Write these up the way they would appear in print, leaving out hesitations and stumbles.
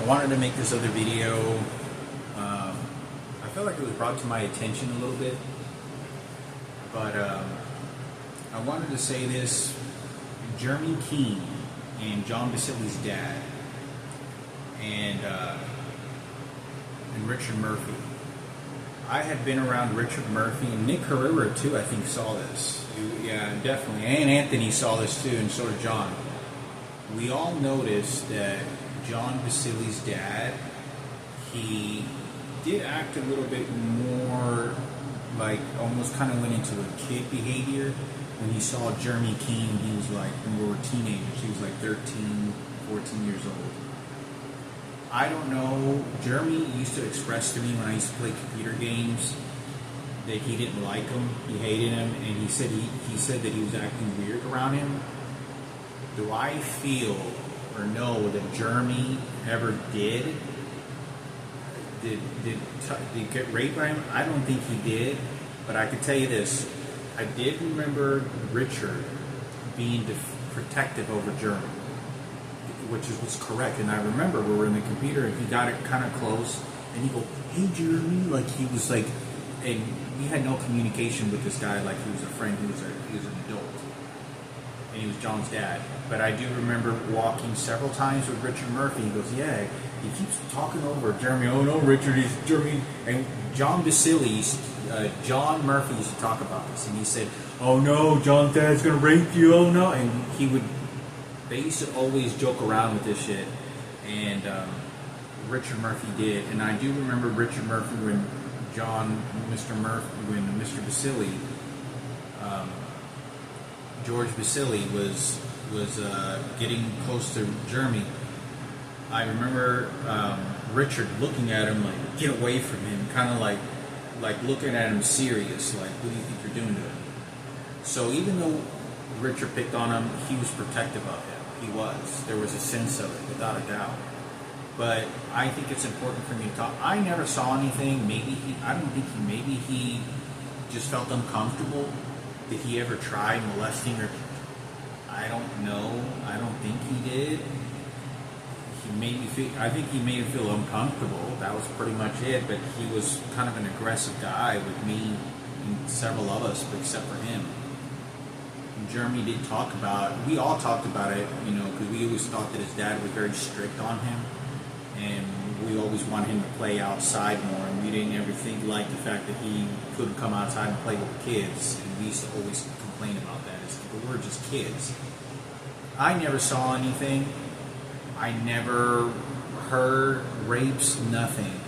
wanted to make this other video. I felt like it was brought to my attention a little bit, but I wanted to say this. Jeremy Keene and John Basili's dad and Richard Murphy. I had been around Richard Murphy, and Nick Herrera too, I think, saw this. Yeah, definitely. And Anthony saw this too, and so did John. We all noticed that John Basili's dad, he did act a little bit more like, almost kind of went into a kid behavior. When he saw Jeremy Keene, he was like, when we were teenagers, he was like 13, 14 years old. I don't know. Jeremy used to express to me when I used to play computer games that he didn't like him, he hated him, and he said that he was acting weird around him. Do I feel or know that Jeremy ever did get raped by him? I don't think he did, but I can tell you this. I did remember Richard being protective over Jeremy, which was correct. And I remember we were in the computer and he got it kind of close and he go, "Hey Jeremy," like he was like, and we had no communication with this guy like he was a friend. He was an adult, and he was John's dad. But I do remember walking several times with Richard Murphy. He goes, "Yeah, he keeps talking over Jeremy. Oh no, Richard, he's Jeremy." And John Basili, John Murphy used to talk about this, and he said, "Oh no, John's dad's gonna rape you. Oh no," and they used to always joke around with this shit, and Richard Murphy did. And I do remember Richard Murphy when Mr. Basili, George Basili was getting close to Jeremy. I remember Richard looking at him like, "Get away from him," kind of like looking at him serious, like, "What do you think you're doing to him?" So even though Richard picked on him, he was protective of him. He was. There was a sense of it, without a doubt. But I think it's important for me to talk. I never saw anything. Maybe he just felt uncomfortable. Did he ever try molesting her? I don't know. I don't think he did. I think he made him feel uncomfortable. That was pretty much it. But he was kind of an aggressive guy with me and several of us, but except for him. Jeremy did talk about, we all talked about it, because we always thought that his dad was very strict on him, and we always wanted him to play outside more, and we didn't ever like the fact that he couldn't come outside and play with kids, and we used to always complain about that. We're just kids. I never saw anything. I never heard rapes, nothing,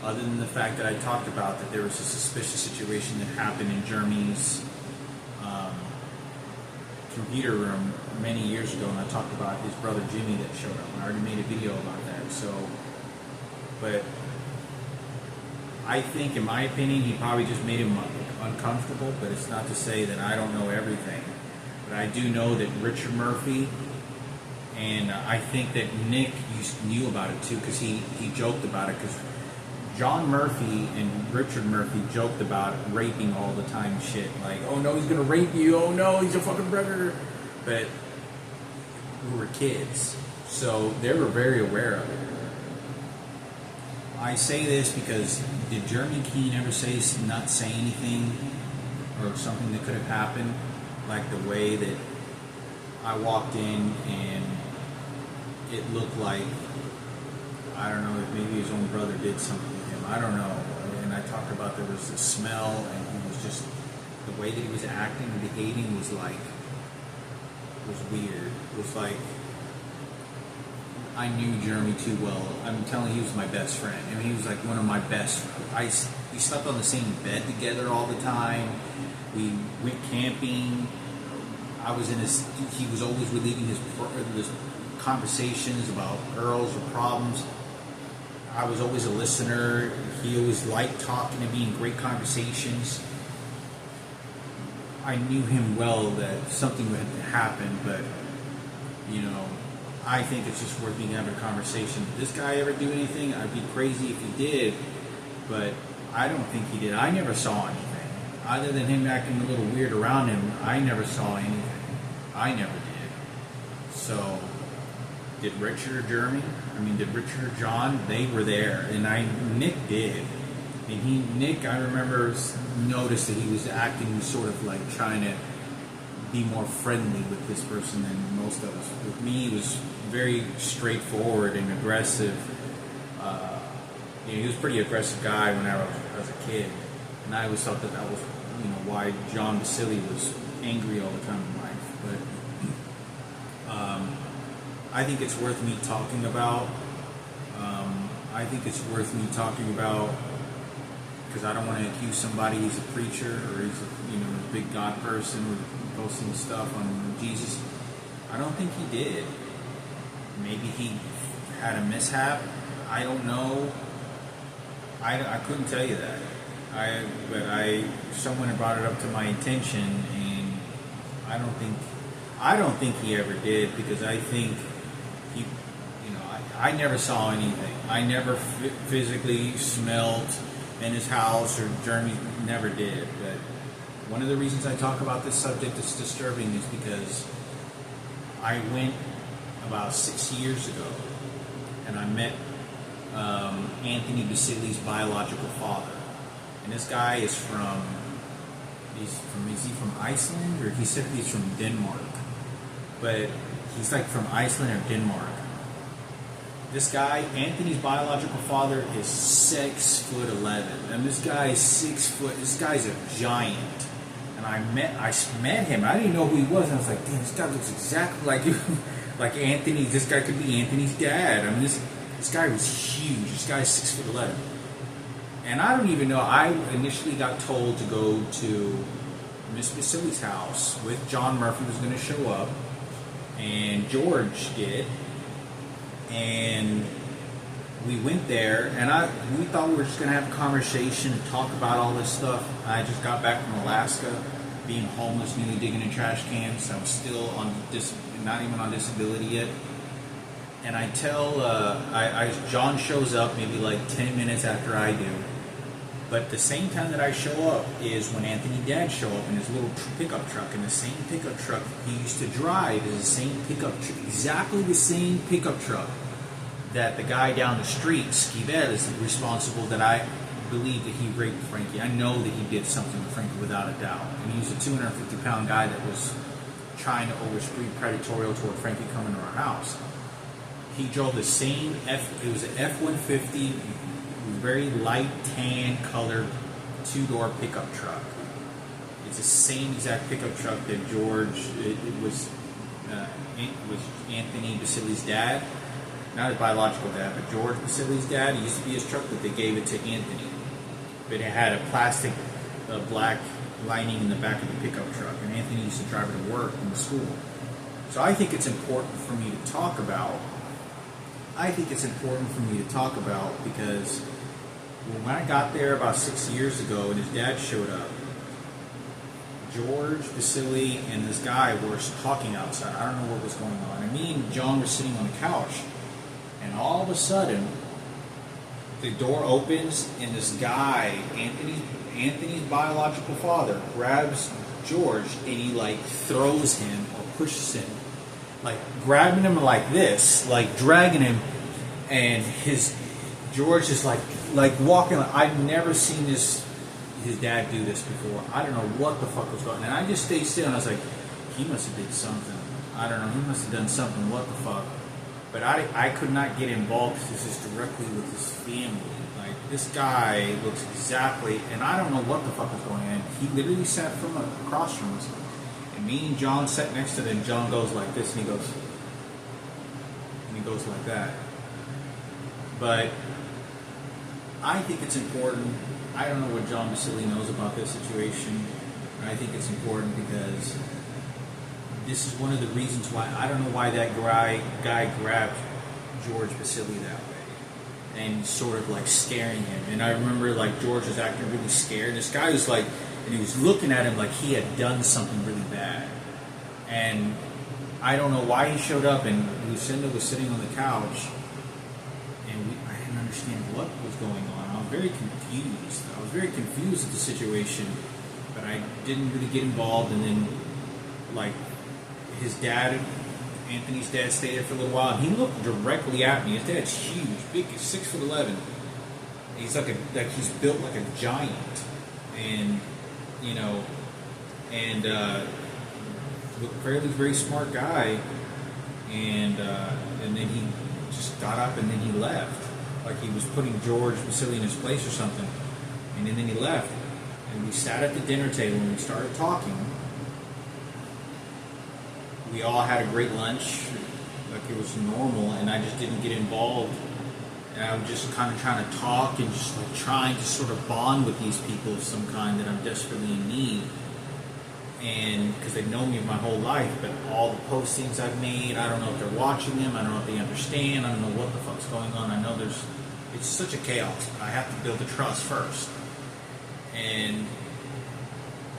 other than the fact that I talked about that there was a suspicious situation that happened in Jeremy's computer room many years ago, and I talked about his brother Jimmy that showed up. I already made a video about that. So, but I think, in my opinion, he probably just made him uncomfortable. But it's not to say that I don't know everything. But I do know that Richard Murphy, and I think that Nick knew about it too, because he joked about it, because John Murphy and Richard Murphy joked about raping all the time and shit. Like, "Oh no, he's gonna rape you. Oh no, he's a fucking predator." But we were kids, so they were very aware of it. I say this because, did Jeremy Keene ever not say anything or something that could have happened? Like the way that I walked in and it looked like, I don't know, if maybe his own brother did something to him. I don't know. And I talked about there was the smell, and he was just, the way that he was acting and behaving was weird. It was like, I knew Jeremy too well. I'm telling you, he was my best friend. I mean, he was like one of my best. We slept on the same bed together all the time. We went camping. He was always relieving his conversations about girls or problems. I was always a listener. He always liked talking to me in great conversations. I knew him well that something had happened, but, I think it's just worth being having a conversation. Did this guy ever do anything? I'd be crazy if he did, but I don't think he did. I never saw anything. Other than him acting a little weird around him, I never saw anything. I never did. So, did Richard or Jeremy? Did Richard or John? They were there, and Nick did. And Nick, I remember, noticed that he was acting sort of like trying to be more friendly with this person than most of us. With me, he was very straightforward and aggressive. He was a pretty aggressive guy when I was a kid, and I always thought that was, why John Basili was angry all the time in life. But I think it's worth me talking about. Because I don't want to accuse somebody he's a preacher or he's a big God person or posting stuff on Jesus. I don't think he did. Maybe he had a mishap. I don't know. I couldn't tell you that. Someone had brought it up to my attention, and I don't think he ever did, because I think he, I never saw anything. I never physically smelled in his house, or Jeremy never did. But one of the reasons I talk about this subject that's disturbing is because I went about 6 years ago, and I met Anthony Basili's biological father. And this guy is is he from Iceland, or he said he's from Denmark, but he's like from Iceland or Denmark. This guy, Anthony's biological father, is 6'11", and this guy is 6 foot. This guy's a giant. And I met him. I didn't know who he was. And I was like, damn, this guy looks exactly like Anthony. This guy could be Anthony's dad. This guy was huge. This guy's 6'11". And I don't even know. I initially got told to go to Miss Basili's house with John Murphy was going to show up, and George did. And we went there, and we thought we were just going to have a conversation and talk about all this stuff. I just got back from Alaska, being homeless, newly digging in trash cans. I was still not even on disability yet. And I tell, John shows up maybe like 10 minutes after I do. But the same time that I show up is when Anthony Dad show up in his little pickup truck. And the same pickup truck he used to drive is the same pickup truck, exactly the same pickup truck that the guy down the street, Skivel, is responsible, that I believe that he raped Frankie. I know that he did something to Frankie without a doubt. And he was a 250-pound guy that was trying to overspeed predatorial toward Frankie coming to our house. He drove the same it was an F-150, very light tan colored 2-door pickup truck. It's the same exact pickup truck that George, it was Anthony Basili's dad, not his biological dad, but George Basili's dad. It used to be his truck, but they gave it to Anthony. But it had a plastic black lining in the back of the pickup truck, and Anthony used to drive it to work and to school. So I think it's important for me to talk about. Because when I got there about 6 years ago and his dad showed up, George Basili and this guy were talking outside. I don't know what was going on. And me and John were sitting on the couch, and all of a sudden, the door opens, and this guy, Anthony's biological father, grabs George, and he throws him or pushes him, grabbing him like this, dragging him, and George is like walking. I've never seen his dad do this before. I don't know what the fuck was going on. And I just stayed still, and I was like, he must have did something. I don't know. He must have done something. What the fuck? But I could not get involved because this is directly with his family. This guy looks exactly, and I don't know what the fuck was going on. He literally sat from across from us. And me and John sat next to them. John goes like this, and he goes like that. But I think it's important. I don't know what John Basili knows about this situation. I think it's important because this is one of the reasons why I don't know why that guy grabbed George Basili that way and sort of scaring him. And I remember George was acting really scared. This guy was and he was looking at him like he had done something really bad. And I don't know why he showed up, and Lucinda was sitting on the couch, and I didn't understand what was going on. I was very confused. At the situation, but I didn't really get involved. And then, his dad Anthony's dad stayed there for a little while, and he looked directly at me. His dad's huge, big, 6'11". He's he's built like a giant, and you know, and looked very smart guy, and then he just got up and then he left, like he was putting George Vasily in his place or something, and then he left, and we sat at the dinner table and we started talking. We all had a great lunch, like it was normal, and I just didn't get involved. And I was just kind of trying to talk and just like trying to sort of bond with these people of some kind that I'm desperately in need. And because they've known me my whole life, but all the postings I've made, I don't know if they're watching them, I don't know if they understand, I don't know what the fuck's going on. I know it's such a chaos, but I have to build the trust first. And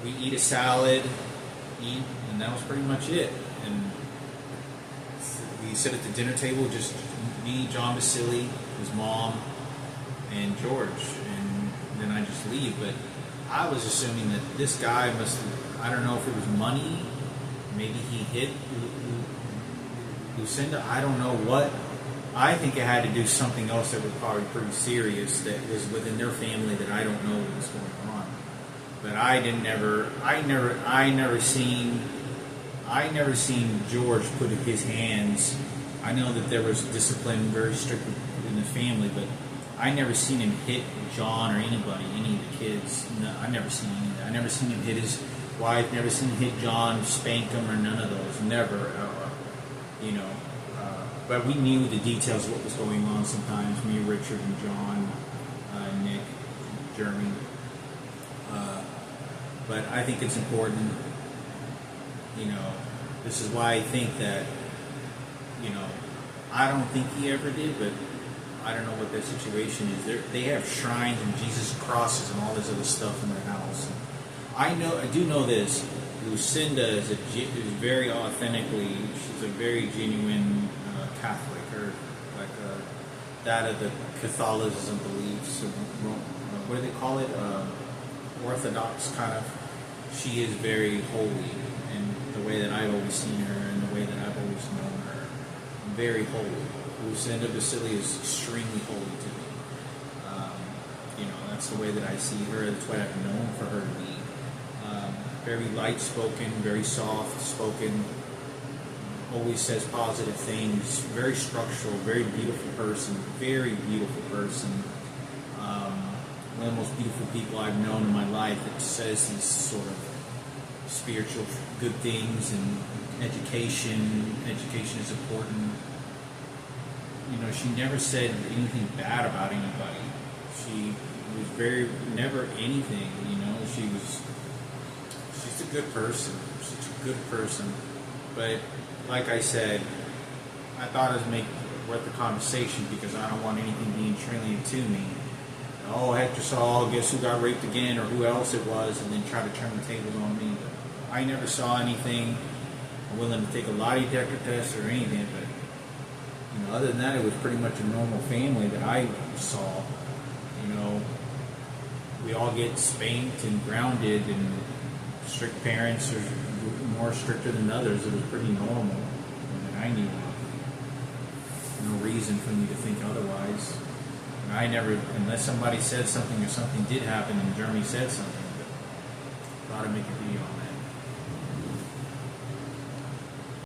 we eat a salad, and that was pretty much it. And we sit at the dinner table, just me, John Vasily, his mom, and George, and then I just leave. But I was assuming that this guy I don't know if it was money, maybe he hit Lucinda, I don't know what. I think it had to do something else that was probably pretty serious that was within their family that I don't know what was going on. But I never seen George put his hands. I know that there was discipline very strict in the family, but I never seen him hit John or anybody, any of the kids. No, I never seen any of that. I never seen him hit his wife. Never seen him hit John, spank him, or none of those. Never, you know. But we knew the details of what was going on sometimes. Me, Richard, and John, Nick, Jeremy. But I think it's important. You know, this is why I think that, you know, I don't think he ever did, but I don't know what their situation is. They have shrines and Jesus crosses and all this other stuff in their house. And I do know this. Lucinda is very authentically, she's a very genuine Catholic, or like that of the Catholicism beliefs. What do they call it? Orthodox kind of. She is very holy. The way that I've always seen her and the way that I've always known her, very holy. Lucinda Vasily is extremely holy to me. You know, that's the way that I see her. That's what I've known for her to be. Very light-spoken, very soft-spoken, always says positive things, very structural, very beautiful person, one of the most beautiful people I've known in my life that says these sort of spiritual good things, and education is important. You know, she never said anything bad about anybody. She was never anything, you know. She's a good person. She's a good person. But like I said, I thought it was worth the conversation because I don't want anything being translated to me. Oh, Hector saw, guess who got raped again, or who else it was, and then try to turn the tables on me. But I never saw anything. I'm willing to take a lie detector test or anything, but you know, other than that, it was pretty much a normal family that I saw. You know, we all get spanked and grounded, and strict parents are more stricter than others. It was pretty normal, and I knew no reason for me to think otherwise. And I never, unless somebody said something or something did happen and Jeremy said something, but I thought I'd make a video on it.